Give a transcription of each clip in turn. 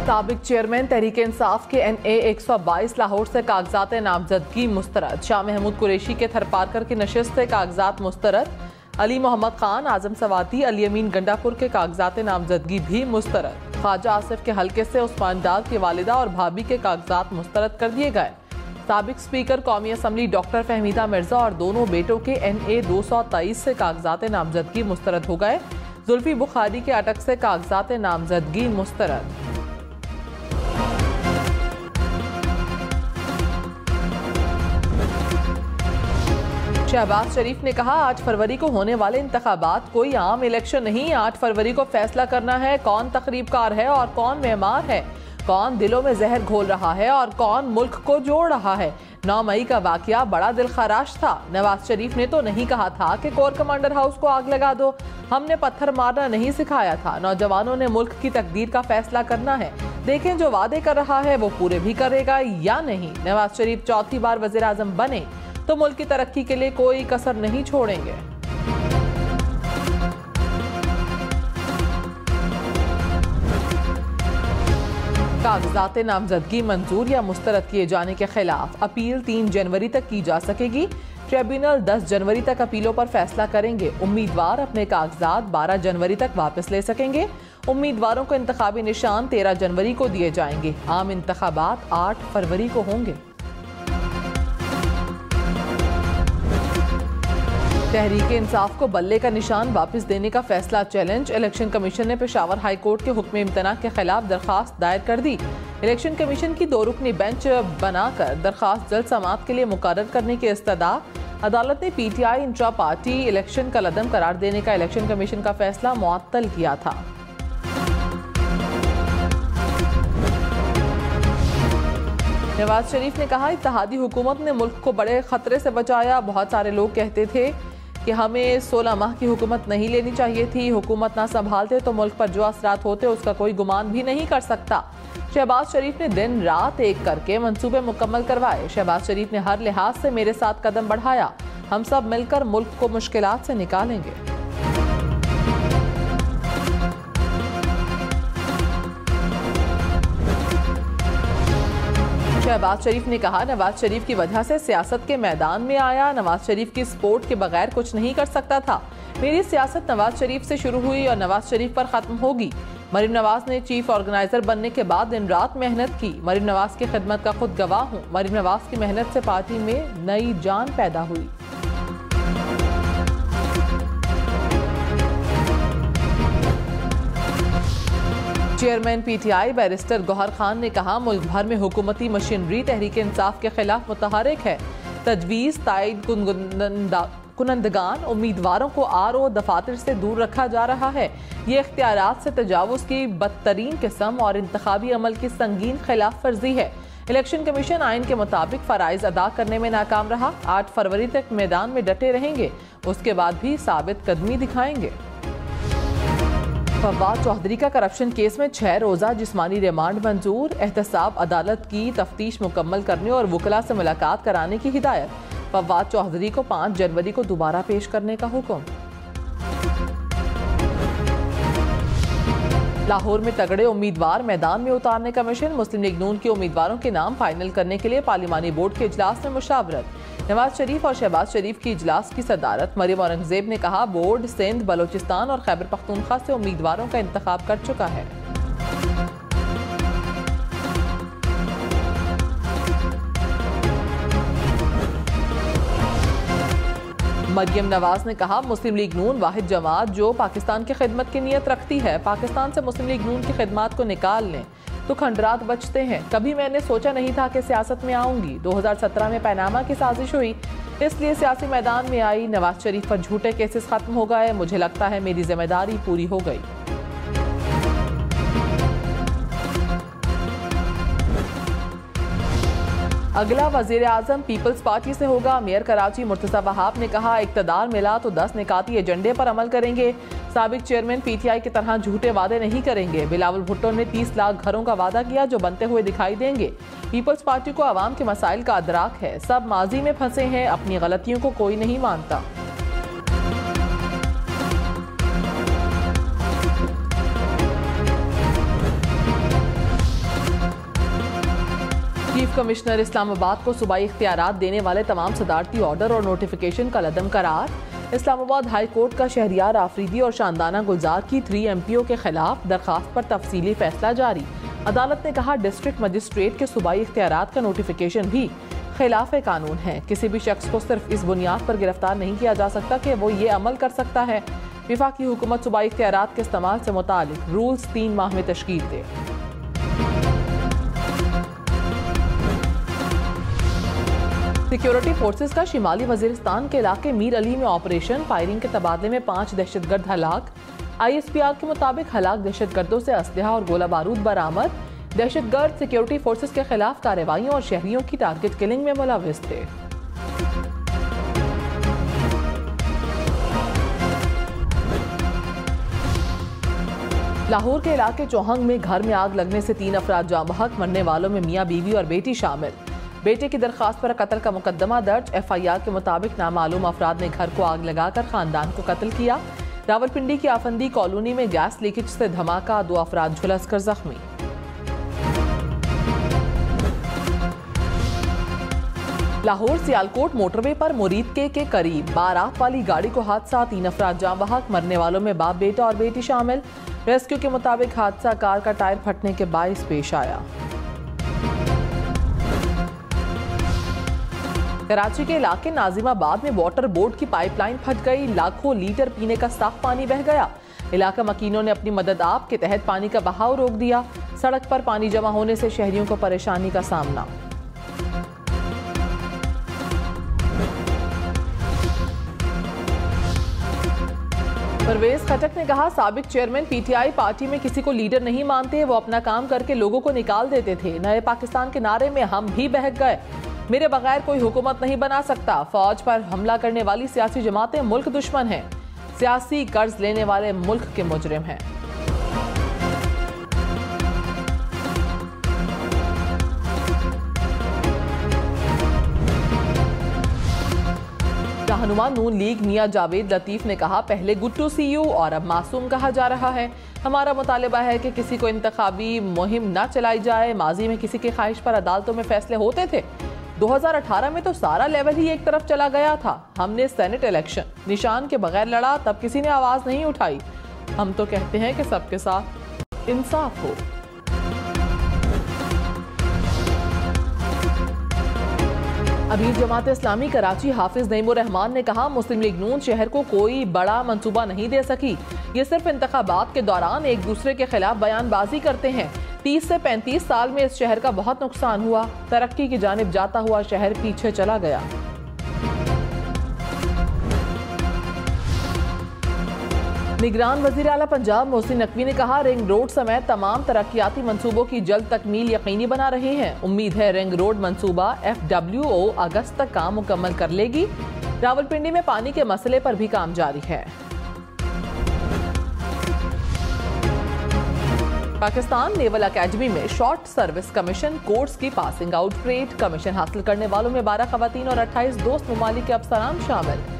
साबिक चेयरमैन तहरीक इंसाफ के NA 122 लाहौर से कागजात नामजदगी मुस्तरद। शाह महमूद कुरैशी के थरपारकर की नशिस्त से कागजात मुस्तरद। अली मोहम्मद खान, आजम सवाती, अली अमीन गंडापुर के कागजात नामजदगी भी मुस्तरद। ख्वाजा आसिफ के हल्के से उस्मान डार की वालिदा और भाभी के कागजात मुस्तरद कर दिए गए। साबिक स्पीकर कौमी असम्बली डॉक्टर फहमीदा मिर्जा और दोनों बेटों के NA 223 से कागजात नामजदगी मुस्तरद हो गए। जुल्फी बुखारी के अटक से कागजात नामजदगी मुस्तरद। शहबाज शरीफ ने कहा, 8 फरवरी को होने वाले इंतखाबात कोई आम इलेक्शन नहीं। 8 फरवरी को फैसला करना है कौन तकरीबकार है और कौन मेहमान है, कौन दिलों में जहर घोल रहा है और कौन मुल्क को जोड़ रहा है। 9 मई का वाकया बड़ा दिलखराश था। नवाज शरीफ ने तो नहीं कहा था कि कोर कमांडर हाउस को आग लगा दो। हमने पत्थर मारना नहीं सिखाया था। नौजवानों ने मुल्क की तकदीर का फैसला करना है। देखें जो वादे कर रहा है वो पूरे भी करेगा या नहीं। नवाज शरीफ चौथी बार वज़ीर आज़म बने तो मुल्क की तरक्की के लिए कोई कसर नहीं छोड़ेंगे। कागजात नामजदगी मंजूर या मुस्तरद किए जाने के खिलाफ अपील 3 जनवरी तक की जा सकेगी। ट्रिब्यूनल 10 जनवरी तक अपीलों पर फैसला करेंगे। उम्मीदवार अपने कागजात 12 जनवरी तक वापस ले सकेंगे। उम्मीदवारों को इंतखाबी निशान 13 जनवरी को दिए जाएंगे। आम इंतखाबात 8 फरवरी को होंगे। तहरीक इंसाफ को बल्ले का निशान वापस देने का फैसला चैलेंज। इलेक्शन कमीशन ने पेशावर हाई कोर्ट के हुक्म इम्तना के खिलाफ दरखास्त दायर कर दी। इलेक्शन कमीशन की 2 रुकनी बेंच बनाकर दरखास्त जल्द समाअत के लिए मुकर्रर करने की इस्तदा। अदालत ने PTI इंट्रा पार्टी इलेक्शन का लदम करार देने का इलेक्शन कमीशन का फैसला मुअत्तल किया था। नवाज शरीफ ने कहा, इत्तेहादी हुकूमत ने मुल्क को बड़े खतरे से बचाया। बहुत सारे लोग कहते थे कि हमें 16 माह की हुकूमत नहीं लेनी चाहिए थी। हुकूमत ना संभालते तो मुल्क पर जो असरात होते उसका कोई गुमान भी नहीं कर सकता। शहबाज शरीफ ने दिन रात एक करके मंसूबे मुकम्मल करवाए। शहबाज शरीफ ने हर लिहाज से मेरे साथ कदम बढ़ाया। हम सब मिलकर मुल्क को मुश्किलात से निकालेंगे। शहबाज शरीफ ने कहा, नवाज शरीफ की वजह से सियासत के मैदान में आया। नवाज शरीफ की सपोर्ट के बगैर कुछ नहीं कर सकता था। मेरी सियासत नवाज शरीफ से शुरू हुई और नवाज शरीफ पर खत्म होगी। मरीम नवाज ने चीफ ऑर्गेनाइजर बनने के बाद दिन रात मेहनत की। मरीम नवाज की खिदमत का खुद गवाह हूँ। मरीम नवाज की मेहनत से पार्टी में नई जान पैदा हुई। Chairman PTI barrister Gauhar Khan ने कहा, मुल्क भर में हुकूमती मशीनरी तहरीक इंसाफ के खिलाफ मुतहरिक है। तजवीज़ तायद कुनंदगान उम्मीदवारों को RO दफातर से दूर रखा जा रहा है। ये इख्तियारात से तजावुज़ की बदतरीन किस्म और इंतखाबी अमल की संगीन खिलाफ वर्जी है। इलेक्शन कमीशन आइन के मुताबिक फ़राइज़ अदा करने में नाकाम रहा। 8 फरवरी तक मैदान में डटे रहेंगे। उसके बाद भी साबित कदमी दिखाएंगे। फवाद चौधरी का करप्शन केस में 6 रोज़ा जिस्मानी रिमांड मंजूर। एहतसाब अदालत की तफ्तीश मुकम्मल करने और वकला से मुलाकात कराने की हिदायत। फवाद चौधरी को 5 जनवरी को दोबारा पेश करने का हुक्म। लाहौर में तगड़े उम्मीदवार मैदान में उतारने का मिशन। मुस्लिम लीग नून के उम्मीदवारों के नाम फाइनल करने के लिए पार्लिमानी बोर्ड के इजलास में मुशावरत। नवाज शरीफ और शहबाज शरीफ की इजलास की सदारत। मरियम औरंगजेब ने कहा, बोर्ड सिंध, बलोचिस्तान और खैबर पख्तूनख्वा से उम्मीदवारों का इंतखाब कर चुका है। मरियम नवाज ने कहा, मुस्लिम लीग नून वाहिद जमात जो पाकिस्तान की खिदमत की नीयत रखती है। पाकिस्तान से मुस्लिम लीग नून की खिदमत को निकाल लें तो खंडरात बचते हैं। कभी मैंने सोचा नहीं था कि सियासत में आऊंगी। 2017 में पैनामा की साजिश हुई, इसलिए सियासी मैदान में आई। नवाज शरीफ पर झूठे केसेस खत्म हो गए। मुझे लगता है मेरी जिम्मेदारी पूरी हो गई। अगला वजीर आजम पीपल्स पार्टी से होगा। मेयर कराची मुर्तजा वहाब ने कहा, इक़्तिदार मिला तो 10 निकाती एजेंडे पर अमल करेंगे। साबिक चेयरमैन PTI की तरह झूठे वादे नहीं करेंगे। बिलावल भुट्टो ने 30 लाख घरों का वादा किया जो बनते हुए दिखाई देंगे। पीपल्स पार्टी को आवाम के मसाइल का अदराक है। सब माजी में फंसे हैं, अपनी गलतियों को कोई नहीं मानता। चीफ कमिश्नर इस्लामाबाद को सूबाई इख्तियारात देने वाले तमाम सदारती ऑर्डर और नोटिफिकेशन का लदम करार। इस्लामाबाद हाई कोर्ट का शहरियार आफरीदी और शानदाना गुलजार की 3 MPO के खिलाफ दरखास्त पर तफसीली फैसला जारी। अदालत ने कहा डिस्ट्रिक्ट मजिस्ट्रेट के सूबाई इख्तियारात का नोटिफिकेशन भी खिलाफ कानून है। किसी भी शख्स को सिर्फ इस बुनियाद पर गिरफ्तार नहीं किया जा सकता कि वो ये अमल कर सकता है। विफाकी हुकूमत सूबाई इख्तियारात के इस्तेमाल से मुतालिक रूल्स 3 माह में तश्कील दे। सिक्योरिटी फोर्सेस का शिमाली वजीरिस्तान के इलाके मीर अली में ऑपरेशन। फायरिंग के तबादले में 5 दहशतगर्द हलाक। ISPR के मुताबिक हलाक दहशतगर्दों से असलहा और गोला बारूद बरामद। दहशतगर्द सिक्योरिटी फोर्सेस के खिलाफ कार्रवाइयों और शहरियों की टारगेट किलिंग में मुलव्विस थे। लाहौर के इलाके चौहंग में घर में आग लगने से 3 अफराद जाँ बहक। मरने वालों में मियाँ बीवी और बेटी शामिल। बेटे की दरखास्त पर कत्ल का मुकदमा दर्ज। FIR के मुताबिक नामालूम अफराद ने घर को आग लगाकर खानदान को कत्ल किया। रावलपिंडी की आफंदी कॉलोनी में गैस लीकेज से धमाका, 2 अफराद झुलसकर जख्मी। लाहौर सियालकोट मोटरवे पर मुरीद के करीब बारात वाली गाड़ी को हादसा, 3 अफराद जाँ बहक। मरने वालों में बाप बेटा और बेटी शामिल। रेस्क्यू के मुताबिक हादसा कार का टायर फटने के बाइस पेश आया। कराची के इलाके नाजिमाबाद में वाटर बोर्ड की पाइपलाइन फट गई। लाखों लीटर पीने का साफ पानी बह गया। इलाका मकीनों ने अपनी मदद आप के तहत पानी का बहाव रोक दिया। सड़क पर पानी जमा होने से शहरियों को परेशानी का सामना। परवेज खटक ने कहा साबिक चेयरमैन PTI पार्टी में किसी को लीडर नहीं मानते, वो अपना काम करके लोगों को निकाल देते थे। नए पाकिस्तान के नारे में हम भी बहक गए। मेरे बगैर कोई हुकूमत नहीं बना सकता। फौज पर हमला करने वाली सियासी जमातें मुल्क दुश्मन हैं। सियासी कर्ज लेने वाले मुल्क के मुजरिम हैं। रहनुमा नून लीग मियां जावेद लतीफ ने कहा पहले गुट्टू CU और अब मासूम कहा जा रहा है। हमारा मुतालिबा है कि किसी को इंतखाबी मुहिम न चलाई जाए। माजी में किसी की ख्वाहिश पर अदालतों में फैसले होते थे। 2018 में तो सारा लेवल ही एक तरफ चला गया था। हमने सेनेट इलेक्शन निशान के बगैर लड़ा, तब किसी ने आवाज नहीं उठाई। हम तो कहते हैं कि सबके साथ इंसाफ हो। अमीर जमात इस्लामी कराची हाफिज नईमुर रहमान ने कहा मुस्लिम लीग नून शहर को कोई बड़ा मंसूबा नहीं दे सकी। ये सिर्फ इंतखाबात के दौरान एक दूसरे के खिलाफ बयानबाजी करते हैं। 30 से 35 साल में इस शहर का बहुत नुकसान हुआ। तरक्की की जानिब जाता हुआ शहर पीछे चला गया। निगरान वजीर आला पंजाब मोहसिन नकवी ने कहा रिंग रोड समेत तमाम तरक्याती मंसूबों की जल्द तकमील यकीनी बना रहे हैं। उम्मीद है रिंग रोड मंसूबा FWO अगस्त तक काम मुकम्मल कर लेगी। रावलपिंडी में पानी के मसले पर भी काम जारी है। पाकिस्तान नेवल अकेडमी में शॉर्ट सर्विस कमीशन कोर्स की पासिंग आउट परेड। कमीशन हासिल करने वालों में 12 खवातीन और 28 दोस्त ममालिक के अफसरान शामिल।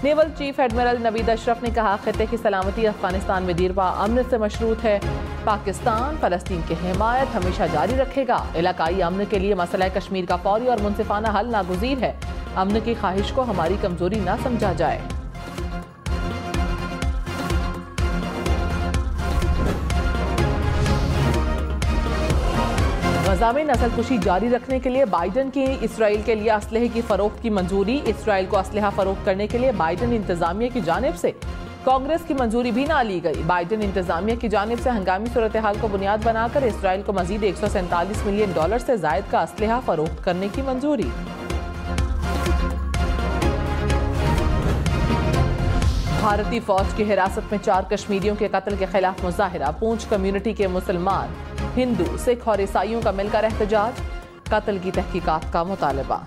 Naval chief admiral Naveed Ashraf ने कहा खित्ते की सलामती अफगानिस्तान में दीरपा अमन से मशरूत है। पाकिस्तान फलस्तीन की हिमायत हमेशा जारी रखेगा। इलाकाई अमन के लिए मसला कश्मीर का फौरी और मुनसिफाना हल नागुज़ीर है। अमन की ख्वाहिश को हमारी कमजोरी ना समझा जाए। गजा में नस्लकुशी जारी रखने के लिए बाइडन की इसराइल के लिए असलहे की फरोख्त की मंजूरी। इसराइल को असलहा फरोख्त करने के लिए बाइडन इंतजामिया की जानिब से कांग्रेस की मंजूरी भी ना ली गई। बाइडन इंतजामिया की जानिब से हंगामी सूरत हाल को बुनियाद बनाकर इसराइल को मजीद $147 मिलियन से जायद का असलहा फरोख्त करने की मंजूरी। भारतीय फौज की हिरासत में 4 कश्मीरियों के कत्ल के खिलाफ मुजाहिरा। पूंछ कम्युनिटी के मुसलमान, हिंदू, सिख और ईसाइयों का मिलकर एहतजाज। कत्ल की तहकीकात का मुतालबा।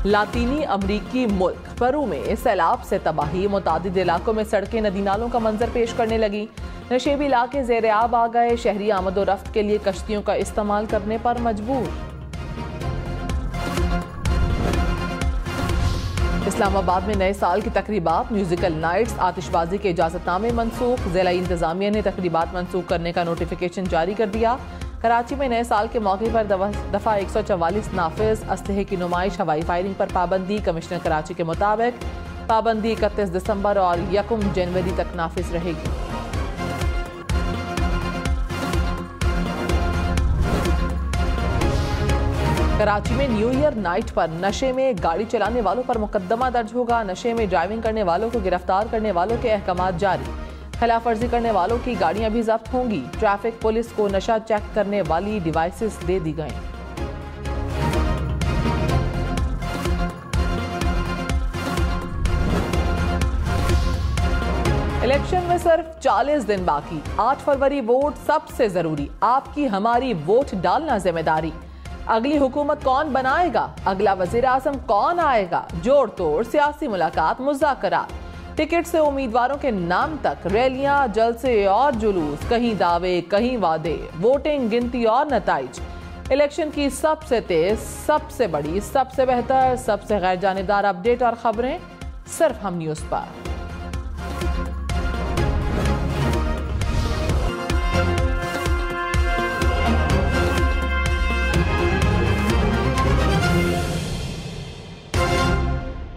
लातीनी अमरीकी मुल्क पेरू में सैलाब से तबाही। मुतादिद इलाकों में सड़कें नदी नालों का मंजर पेश करने लगी। नशेबी इलाके ज़ेर आब आ गए। शहरी आमद और रफ्त के लिए कश्तियों का इस्तेमाल करने पर मजबूर। इस्लामाबाद में नए साल की तकरीबात, म्यूजिकल नाइट्स, आतिशबाजी के इजाजतनामे मनसूख। ज़िला इंतजामिया ने तकरीबात मनसूख करने का नोटिफिकेशन जारी कर दिया। कराची में नए साल के मौके पर दफा 144 नाफिज। असलहे की नुमाइश, हवाई फायरिंग पर पाबंदी। कमिश्नर कराची के मुताबिक पाबंदी 31 दिसंबर और 1 जनवरी तक नाफिज रहेगी। कराची में न्यू ईयर नाइट पर नशे में गाड़ी चलाने वालों पर मुकदमा दर्ज होगा। नशे में ड्राइविंग करने वालों को गिरफ्तार करने वालों के अहकामात जारी। खिलाफ वर्जी करने वालों की गाड़ियां भी जब्त होंगी। ट्रैफिक पुलिस को नशा चेक करने वाली डिवाइसेस दे दी गई। इलेक्शन में सिर्फ 40 दिन बाकी। 8 फरवरी वोट सबसे जरूरी। आपकी हमारी वोट डालना जिम्मेदारी। अगली हुकूमत कौन बनाएगा, अगला वजीर आजम कौन आएगा, जोड़ तोड़ सियासी मुलाकात, मुज़ाकरात, टिकट से उम्मीदवारों के नाम तक, रैलियां, जलसे और जुलूस, कहीं दावे कहीं वादे, वोटिंग, गिनती और नताइज। इलेक्शन की सबसे तेज, सबसे बड़ी, सबसे बेहतर, सबसे गैर जानिबदार अपडेट और खबरें सिर्फ हम न्यूज़ पर।